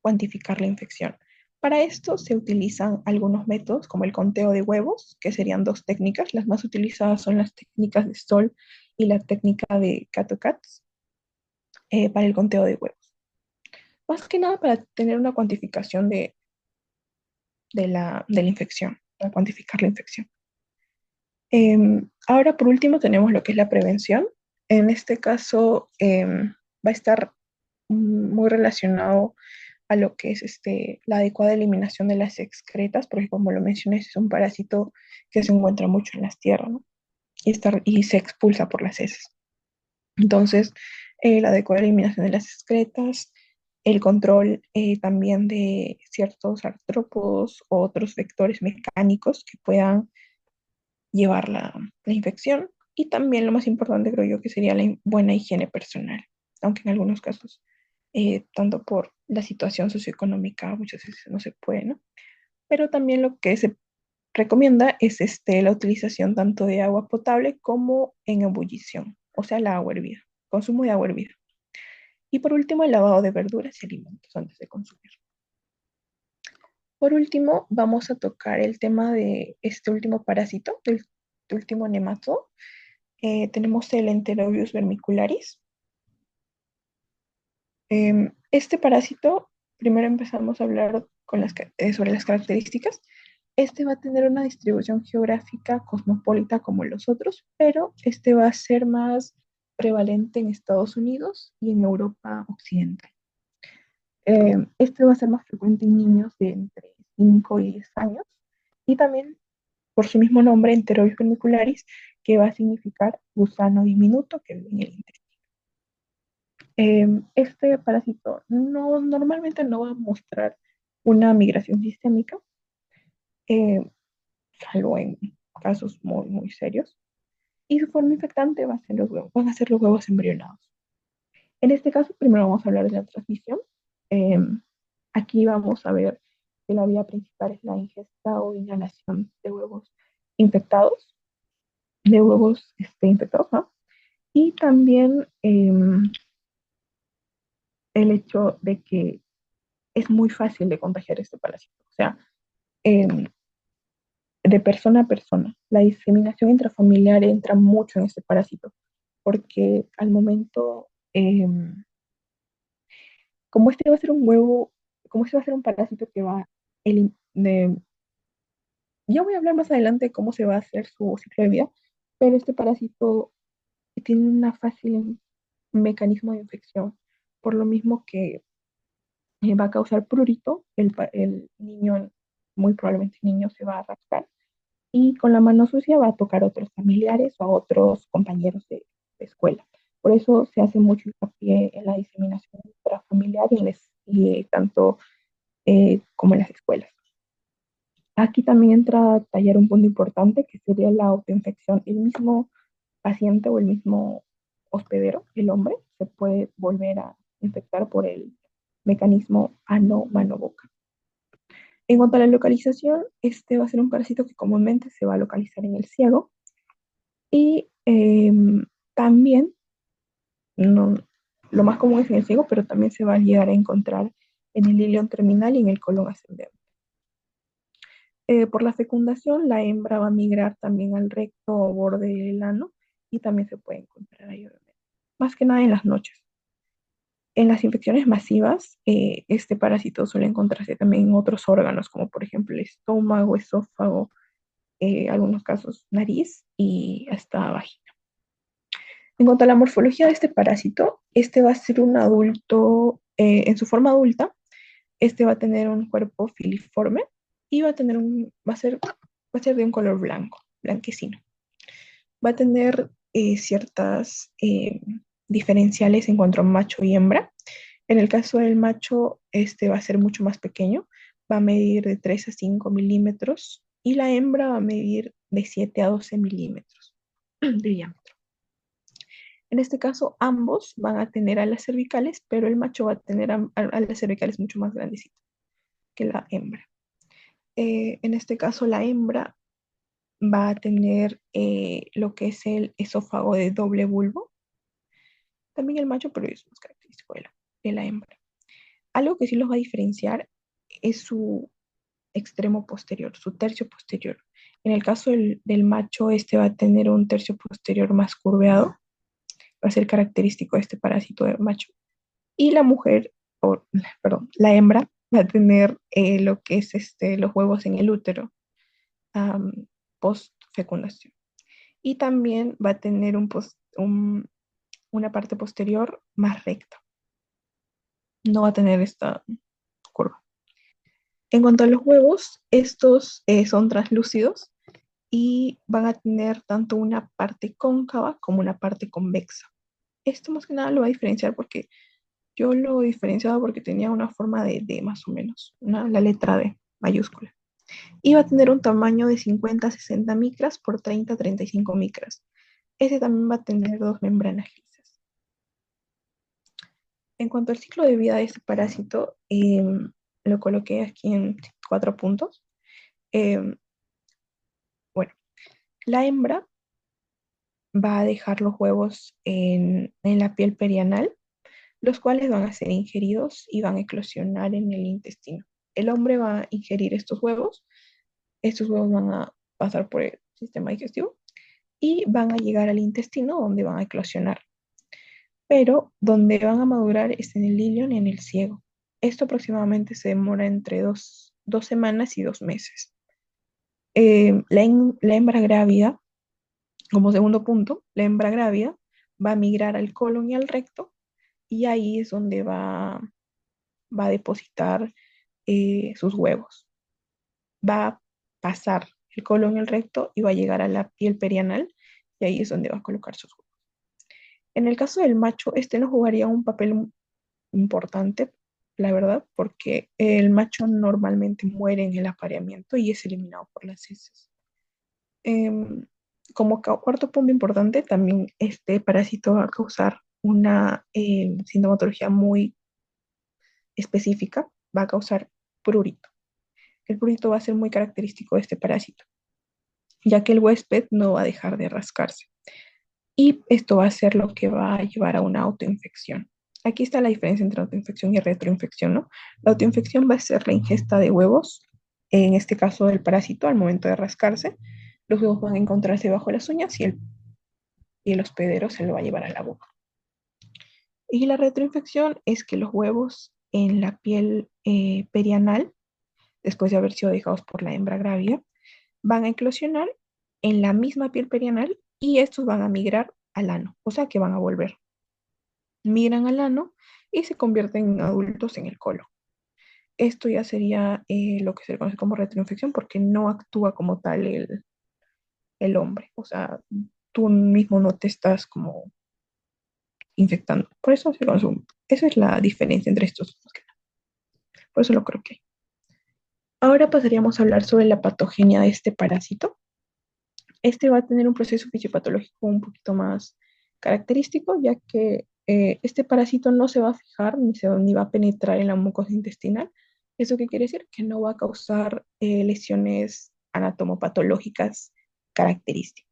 cuantificar la infección. Para esto se utilizan algunos métodos como el conteo de huevos, que serían dos técnicas. Las más utilizadas son las técnicas de Stoll y la técnica de Kato-Katz para el conteo de huevos. Más que nada para tener una cuantificación de la infección, para cuantificar la infección. Ahora, por último, tenemos lo que es la prevención. En este caso, va a estar muy relacionado a lo que es la adecuada eliminación de las excretas, porque como lo mencioné, es un parásito que se encuentra mucho en las tierras, ¿no? Y se expulsa por las heces. Entonces, la adecuada eliminación de las excretas, el control también de ciertos artrópodos o otros vectores mecánicos que puedan llevar la infección y también lo más importante creo yo que sería la buena higiene personal, aunque en algunos casos, tanto por la situación socioeconómica, muchas veces no se puede, ¿no? Pero también lo que se recomienda es la utilización tanto de agua potable como en ebullición, o sea, la agua hervida, consumo de agua hervida. Y por último, el lavado de verduras y alimentos antes de consumir. Por último, vamos a tocar el tema de este último parásito, el último nematodo. Tenemos el Enterobius vermicularis. Este parásito, primero empezamos a hablar sobre las características. Este va a tener una distribución geográfica cosmopolita como los otros, pero este va a ser más prevalente en Estados Unidos y en Europa occidental. Este va a ser más frecuente en niños de entre 5 y 10 años y también por su mismo nombre, Enterobius vermicularis, que va a significar gusano diminuto que vive en el intestino. Este parásito normalmente no va a mostrar una migración sistémica, eh, salvo en casos muy, muy serios, y su forma infectante van a ser los huevos embrionados. En este caso, primero vamos a hablar de la transmisión. Eh, Aquí vamos a ver que la vía principal es la ingesta o inhalación de huevos infectados, infectados, ¿no? Y también el hecho de que es muy fácil de contagiar este parásito. O sea, eh, de persona a persona. La diseminación intrafamiliar entra mucho en este parásito, porque al momento Em, como este va a ser un huevo, como este va a ser un parásito que va, ya voy a hablar más adelante de cómo se va a hacer su ciclo de vida, pero este parásito tiene una fácil mecanismo de infección, por lo mismo que va a causar prurito, el niño, muy probablemente el niño se va a rascar y con la mano sucia va a tocar a otros familiares o a otros compañeros de escuela. Por eso se hace mucho hincapié en la diseminación intrafamiliar y tanto como en las escuelas. Aquí también entra a tallar un punto importante que sería la autoinfección. El mismo paciente o el mismo hospedero, el hombre, se puede volver a infectar por el mecanismo ano-mano-boca. En cuanto a la localización, este va a ser un parásito que comúnmente se va a localizar en el ciego y también, no, lo más común es en el ciego, pero también se va a llegar a encontrar en el ilion terminal y en el colon ascendente. Por la fecundación, la hembra va a migrar también al recto o borde del ano y también se puede encontrar ahí, obviamente. Más que nada en las noches. En las infecciones masivas, este parásito suele encontrarse también en otros órganos, como por ejemplo el estómago, esófago, algunos casos nariz y hasta vagina. En cuanto a la morfología de este parásito, este va a ser un adulto, en su forma adulta, este va a tener un cuerpo filiforme y va a ser de un color blanco, blanquecino. Va a tener ciertas diferenciales en cuanto a macho y hembra. En el caso del macho, este va a ser mucho más pequeño, va a medir de 3 a 5 milímetros y la hembra va a medir de 7 a 12 milímetros de diámetro. En este caso, ambos van a tener alas cervicales, pero el macho va a tener alas cervicales mucho más grandecitas que la hembra. En este caso, la hembra va a tener lo que es el esófago de doble bulbo. También el macho, pero es más característico de la hembra. Algo que sí los va a diferenciar es su extremo posterior, su tercio posterior. En el caso del macho, este va a tener un tercio posterior más curveado, va a ser característico de este parásito de macho. Y la mujer, o, perdón, la hembra va a tener lo que es los huevos en el útero post fecundación. Y también va a tener una parte posterior más recta. No va a tener esta curva. En cuanto a los huevos, estos son translúcidos y van a tener tanto una parte cóncava como una parte convexa. Esto más que nada lo va a diferenciar porque yo lo he diferenciado porque tenía una forma de D más o menos, la letra D mayúscula. Y va a tener un tamaño de 50 a 60 micras por 30 a 35 micras. Este también va a tener dos membranas lisas. En cuanto al ciclo de vida de este parásito, lo coloqué aquí en 4 puntos. Em, bueno, la hembra va a dejar los huevos en la piel perianal, los cuales van a ser ingeridos y van a eclosionar en el intestino. El hombre va a ingerir estos huevos van a pasar por el sistema digestivo y van a llegar al intestino donde van a eclosionar. Pero donde van a madurar es en el ilion y en el ciego. Esto aproximadamente se demora entre dos semanas y 2 meses. La hembra grávida, como segundo punto, la hembra grávida va a migrar al colon y al recto y ahí es donde va a depositar sus huevos. Va a pasar el colon y el recto y va a llegar a la piel perianal y ahí es donde va a colocar sus huevos. En el caso del macho, este no jugaría un papel importante, la verdad, porque el macho normalmente muere en el apareamiento y es eliminado por las heces. Em, como cuarto punto importante, también este parásito va a causar una sintomatología muy específica, va a causar prurito. El prurito va a ser muy característico de este parásito, ya que el huésped no va a dejar de rascarse. Y esto va a ser lo que va a llevar a una autoinfección. Aquí está la diferencia entre autoinfección y retroinfección, ¿no? La autoinfección va a ser la ingesta de huevos, en este caso del parásito, al momento de rascarse. Los huevos van a encontrarse bajo las uñas y el hospedero se lo va a llevar a la boca. Y la retroinfección es que los huevos en la piel perianal, después de haber sido dejados por la hembra grávida, van a eclosionar en la misma piel perianal y estos van a migrar al ano, o sea que van a volver. Migran al ano y se convierten en adultos en el colon. Esto ya sería lo que se conoce como retroinfección porque no actúa como tal el hombre. O sea, tú mismo no te estás como infectando. Por eso se consume. Esa es la diferencia entre estos dos. Por eso lo creo que hay. Ahora pasaríamos a hablar sobre la patogenia de este parásito. Este va a tener un proceso fisiopatológico un poquito más característico, ya que este parásito no se va a fijar ni va a penetrar en la mucosa intestinal. ¿Eso qué quiere decir? Que no va a causar lesiones anatomopatológicas características.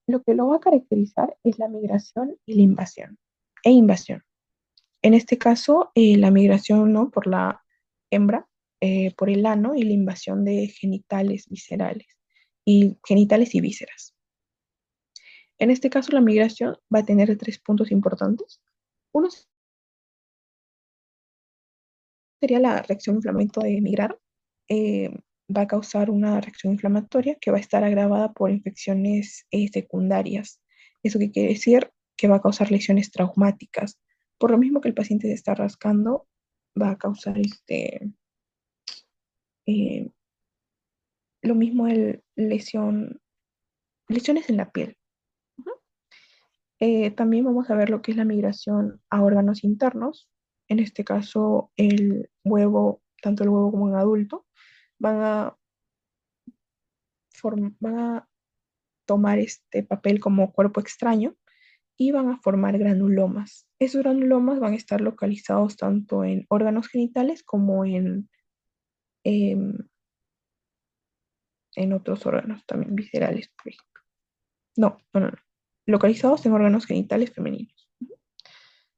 Lo que lo va a caracterizar es la migración y la invasión. E invasión. En este caso, la migración no por la hembra, por el ano y la invasión de genitales viscerales y genitales y vísceras. En este caso, la migración va a tener tres puntos importantes. Uno sería la reacción inflamatoria de migrar. Eh, Va a causar una reacción inflamatoria que va a estar agravada por infecciones secundarias. ¿Eso qué quiere decir? Que va a causar lesiones traumáticas. Por lo mismo que el paciente se está rascando, va a causar eh, lo mismo el lesiones en la piel. Ujú. También vamos a ver lo que es la migración a órganos internos. En este caso, el huevo, tanto el huevo como un adulto, van a, van a tomar este papel como cuerpo extraño y van a formar granulomas. Esos granulomas van a estar localizados tanto en órganos genitales como em, en otros órganos también viscerales, por ejemplo. No, no, no, no. Localizados en órganos genitales femeninos.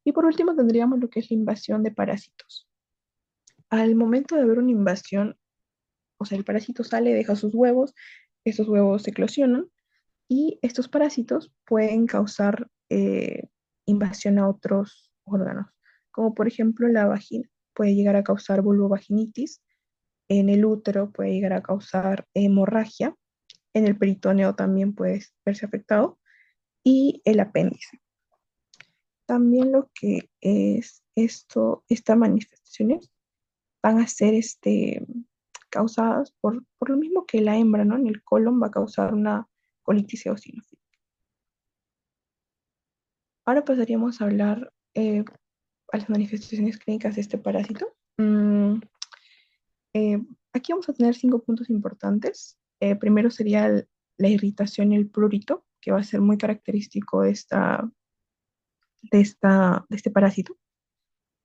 Y por último tendríamos lo que es la invasión de parásitos. Al momento de haber una invasión, o sea, el parásito sale, deja sus huevos, estos huevos eclosionan y estos parásitos pueden causar invasión a otros órganos, como por ejemplo la vagina, puede llegar a causar vulvovaginitis, en el útero puede llegar a causar hemorragia, en el peritoneo también puede verse afectado y el apéndice. También lo que es estas manifestaciones van a ser causadas por lo mismo que la hembra, ¿no? En el colon va a causar una colitis eosinofílica. Ahora pasaríamos a hablar a las manifestaciones clínicas de este parásito. Eh, Aquí vamos a tener 5 puntos importantes. Primero sería la irritación y el prurito, que va a ser muy característico de este parásito.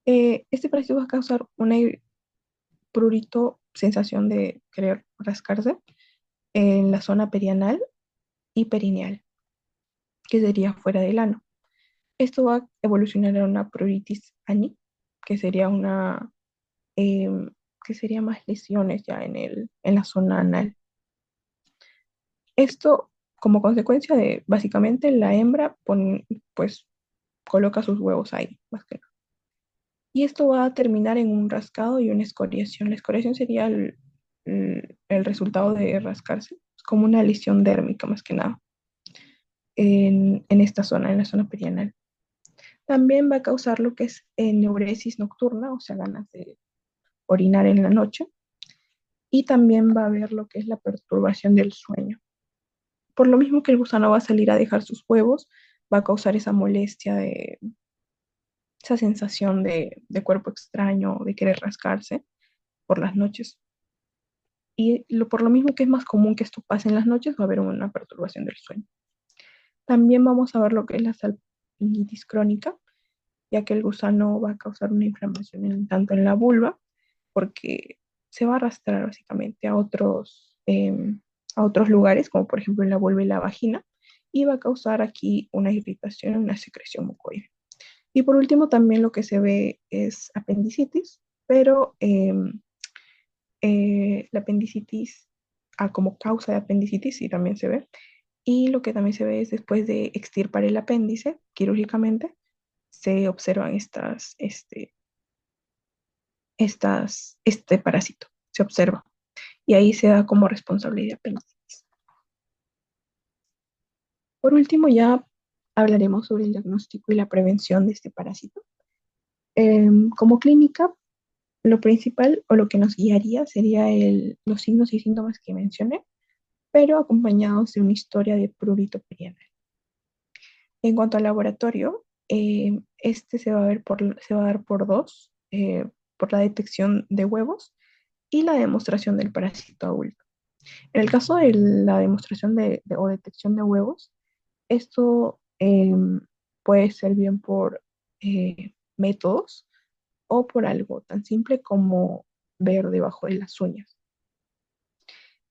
Este parásito va a causar una prurito, sensación de querer rascarse en la zona perianal y perineal, que sería fuera del ano. Esto va a evolucionar a una pruritis ani, que sería eh, que sería más lesiones ya en la zona anal. Esto como consecuencia de básicamente la hembra pues coloca sus huevos ahí, más que nada. Y esto va a terminar en un rascado y una escoriación. La escoriación sería el resultado de rascarse, como una lesión dérmica más que nada, en esta zona, en la zona perianal. También va a causar lo que es enuresis nocturna, o sea, ganas de orinar en la noche. Y también va a haber lo que es la perturbación del sueño. Por lo mismo que el gusano va a salir a dejar sus huevos, va a causar esa molestia, esa sensación de cuerpo extraño, de querer rascarse por las noches. Y por lo mismo que es más común que esto pase en las noches, va a haber una perturbación del sueño. También vamos a ver lo que es la salpingitis crónica, ya que el gusano va a causar una inflamación tanto en la vulva, porque se va a arrastrar básicamente a otros lugares, como por ejemplo en la vulva y la vagina, y va a causar aquí una irritación, una secreción mucoide. Y por último, también lo que se ve es apendicitis, pero la apendicitis como causa de apendicitis sí también se ve, Y lo que también se ve es después de extirpar el apéndice quirúrgicamente, se observan este parásito, se observa. Y ahí se da como responsabilidad de apendicitis. Por último, ya hablaremos sobre el diagnóstico y la prevención de este parásito. Como clínica, lo principal o lo que nos guiaría sería los signos y síntomas que mencioné, pero acompañados de una historia de prurito perianal. En cuanto al laboratorio, este se va a dar por dos, por la detección de huevos y la demostración del parásito adulto. En el caso de la demostración o detección de huevos, esto puede ser bien por métodos o por algo tan simple como ver debajo de las uñas.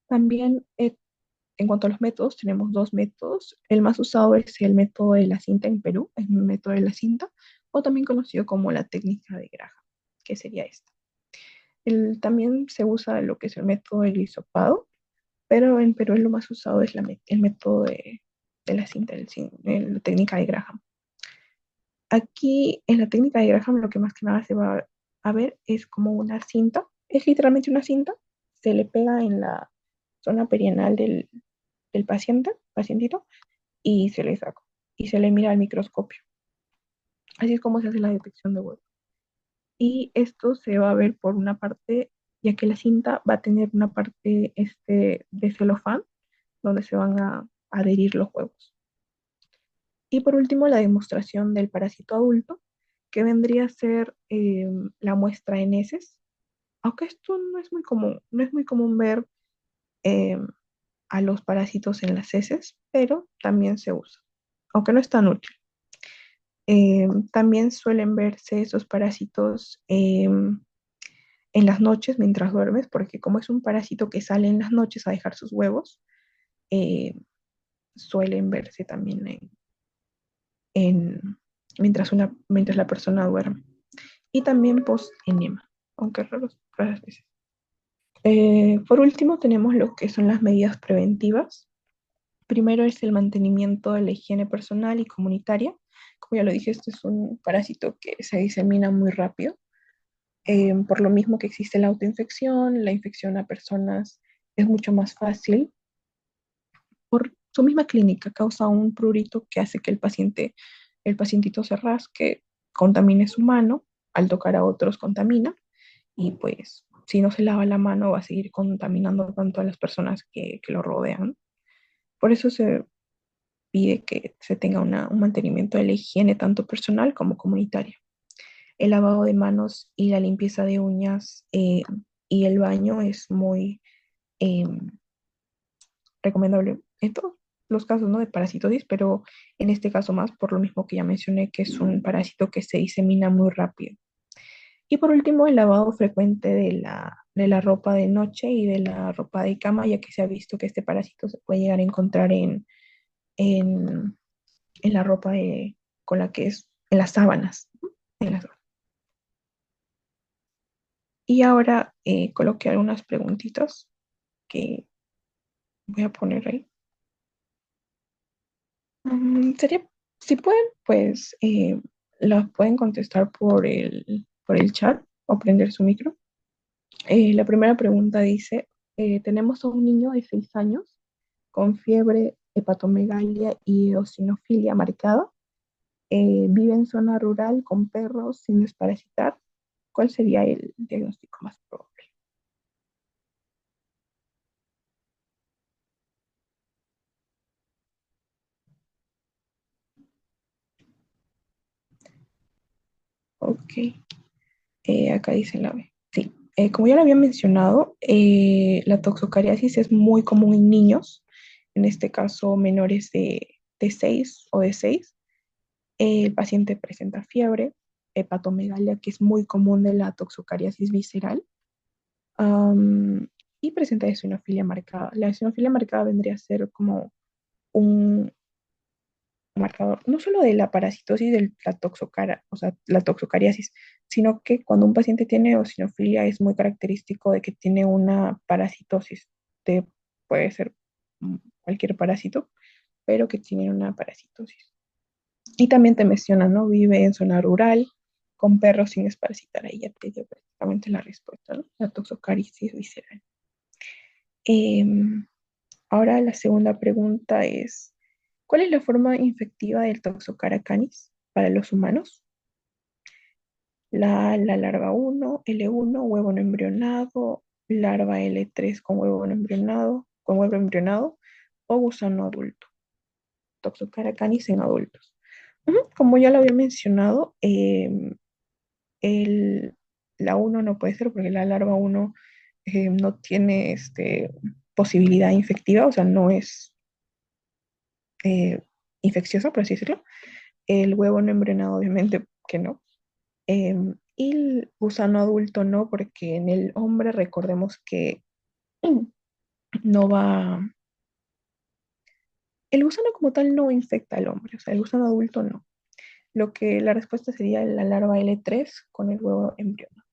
También, en cuanto a los métodos, tenemos dos métodos. El más usado es el método de la cinta en Perú, es el método de la cinta, o también conocido como la técnica de Graham, que sería esta. También se usa lo que es el método del hisopado, pero en Perú lo más usado es el método de la cinta, la técnica de Graham. Aquí en la técnica de Graham lo que más que nada se va a ver es como una cinta, es literalmente una cinta, se le pega en la zona perianal del pacientito, y se le saca y se le mira al microscopio. Así es como se hace la detección de huevo. Y esto se va a ver por una parte, ya que la cinta va a tener una parte de celofán donde se van a adherir los huevos. Y por último, la demostración del parásito adulto, que vendría a ser la muestra en heces, aunque esto no es muy común ver eh, a los parásitos en las heces, pero también se usa, aunque no es tan útil. También suelen verse esos parásitos en las noches mientras duermes, porque como es un parásito que sale en las noches a dejar sus huevos, eh, suelen verse también en- mientras la persona duerme. Y también post-enema, aunque raras veces. Por último, tenemos lo que son las medidas preventivas. Primero es el mantenimiento de la higiene personal y comunitaria. Como ya lo dije, este es un parásito que se disemina muy rápido. Por lo mismo que existe la autoinfección, la infección a personas es mucho más fácil. Por su misma clínica causa un prurito que hace que el pacientito se rasque, contamine su mano, al tocar a otros contamina, y pues si no se lava la mano va a seguir contaminando tanto a las personas que lo rodean. Por eso se pide que se tenga un mantenimiento de la higiene tanto personal como comunitaria. El lavado de manos y la limpieza de uñas y el baño es muy eh, recomendable en todos los casos, ¿no?, de parasitosis, pero en este caso más por lo mismo que ya mencioné, que es un parásito que se disemina muy rápido. Y por último, el lavado frecuente de la ropa de noche y de la ropa de cama, ya que se ha visto que este parásito se puede llegar a encontrar en, en la ropa con la que es, en las sábanas. En las- y ahora coloqué algunas preguntitas que voy a poner ahí. Sería, si pueden, pues las pueden contestar por el chat o prender su micro. La primera pregunta dice, tenemos a un niño de 6 años con fiebre, hepatomegalia y eosinofilia marcada. Vive en zona rural con perros sin desparasitar. ¿Cuál sería el diagnóstico más probable? Ok, acá dice la B. Sí, como ya lo había mencionado, la toxocariasis es muy común en niños, en este caso menores de 6 o de 6. El paciente presenta fiebre, hepatomegalia, que es muy común de la toxocariasis visceral, am, y presenta eosinofilia marcada. La eosinofilia marcada vendría a ser como un marcador, no solo de la parasitosis de la o sea, la toxocariasis, sino que cuando un paciente tiene eosinofilia es muy característico de que tiene una parasitosis, de, puede ser cualquier parásito, pero que tienen una parasitosis. Y también te menciona, ¿no? Vive en zona rural, con perros sin esparcitar. Ahí ya te dio prácticamente la respuesta, ¿no? La toxocarisis visceral. Em, Ahora la segunda pregunta es, ¿cuál es la forma infectiva del Toxocara canis para los humanos? La larva 1, L1, huevo no embrionado, larva L3 con huevo embrionado o gusano adulto. Toxocara canis en adultos. Ujú. Como ya lo había mencionado, el, la uno no puede ser porque la larva uno no tiene posibilidad infectiva, o sea, no es eh, infecciosa, por así decirlo. El huevo no embrionado, obviamente que no. Y el gusano adulto no, porque en el hombre recordemos que no va, el gusano como tal no infecta al hombre, o sea, el gusano adulto no. Lo que la respuesta sería la larva L3 con el huevo embrionado.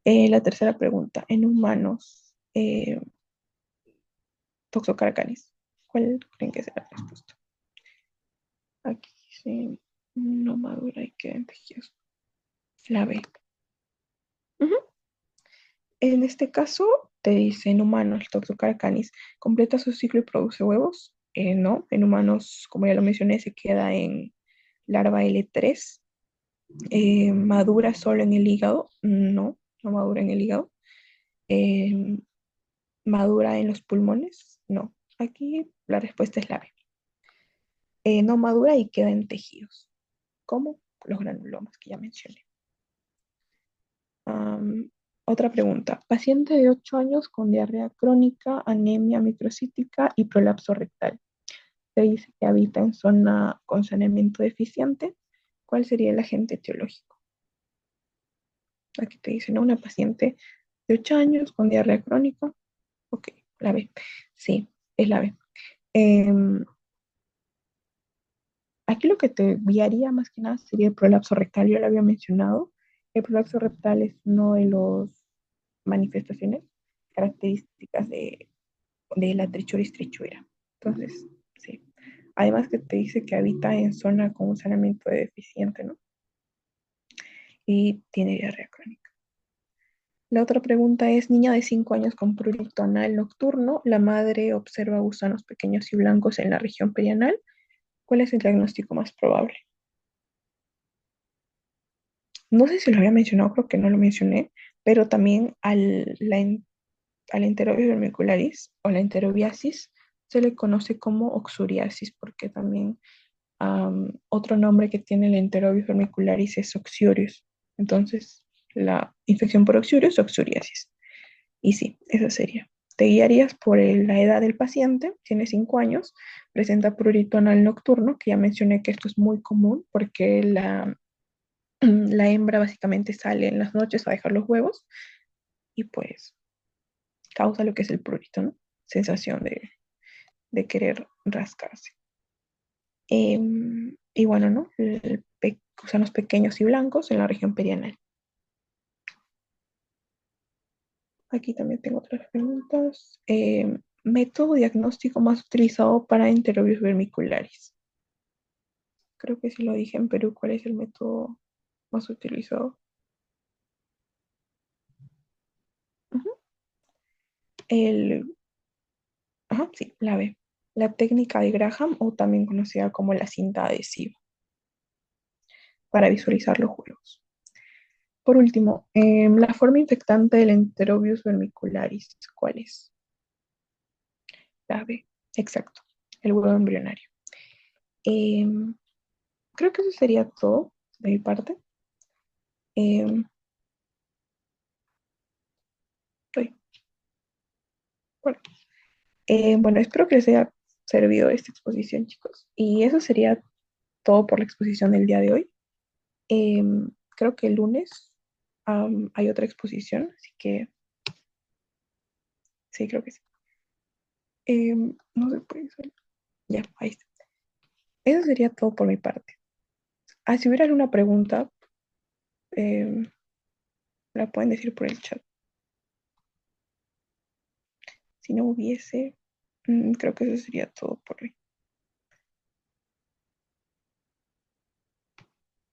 La tercera pregunta, en humanos, toxocaracanis, ¿cuál creen que será la respuesta? Aquí sí, no madura y queda en tejidos. La B. Ujú. En este caso, te dice en humanos, el Toxocara completa su ciclo y produce huevos. No, en humanos, como ya lo mencioné, se queda en larva L3. Madura solo en el hígado. No, no madura en el hígado. Eh, Madura en los pulmones. No, aquí la respuesta es la B. No madura y queda en tejidos, como los granulomas que ya mencioné. Am, Otra pregunta. Paciente de 8 años con diarrea crónica, anemia microcítica y prolapso rectal. Se dice que habita en zona con saneamiento deficiente. ¿Cuál sería el agente etiológico? Aquí te dice, ¿no? Una paciente de 8 años con diarrea crónica. Ok, la B. Sí, es la B. Em, Aquí lo que te guiaría más que nada sería el prolapso rectal. Yo lo había mencionado. El prolapso rectal es una de las manifestaciones características de la trichuris trichuera. Entonces, sí. Además que te dice que habita en zona con un saneamiento deficiente, ¿no? Y tiene diarrea crónica. La otra pregunta es, niña de 5 años con prurito anal nocturno, la madre observa gusanos pequeños y blancos en la región perianal. ¿Cuál es el diagnóstico más probable? No sé si lo había mencionado, creo que no lo mencioné, pero también al enterobius vermicularis o la enterobiasis se le conoce como oxuriasis, porque también otro nombre que tiene el enterobius vermicularis es oxyurius. Entonces, la infección por oxyurius, oxuriasis. Y sí, eso sería. Te guiarías por la edad del paciente, tiene 5 años, presenta prurito anal nocturno, que ya mencioné que esto es muy común porque la hembra básicamente sale en las noches a dejar los huevos y pues causa lo que es el prurito, ¿no? Sensación de querer rascarse. Y bueno, ¿no? Gusanos pequeños y blancos en la región perianal. Aquí también tengo otras preguntas. Método diagnóstico más utilizado para enterobius vermicularis. Creo que sí lo dije en Perú. ¿Cuál es el método más utilizado? Ujú. El, ajá, sí, la B. La técnica de Graham, o también conocida como la cinta adhesiva, para visualizar los huevos. Por último, la forma infectante del enterobius vermicularis, ¿cuál es? La B, exacto, el huevo embrionario. Em, Creo que eso sería todo de mi parte. Em, Estoy- bueno, bueno, espero que les haya servido esta exposición, chicos. Y eso sería todo por la exposición del día de hoy. Creo que el lunes hay otra exposición, así que sí, creo que sí. No se puede salir. Ya, ahí está. Eso sería todo por mi parte. Si hubiera alguna pregunta, em, la pueden decir por el chat. Si no hubiese, creo que eso sería todo por hoy.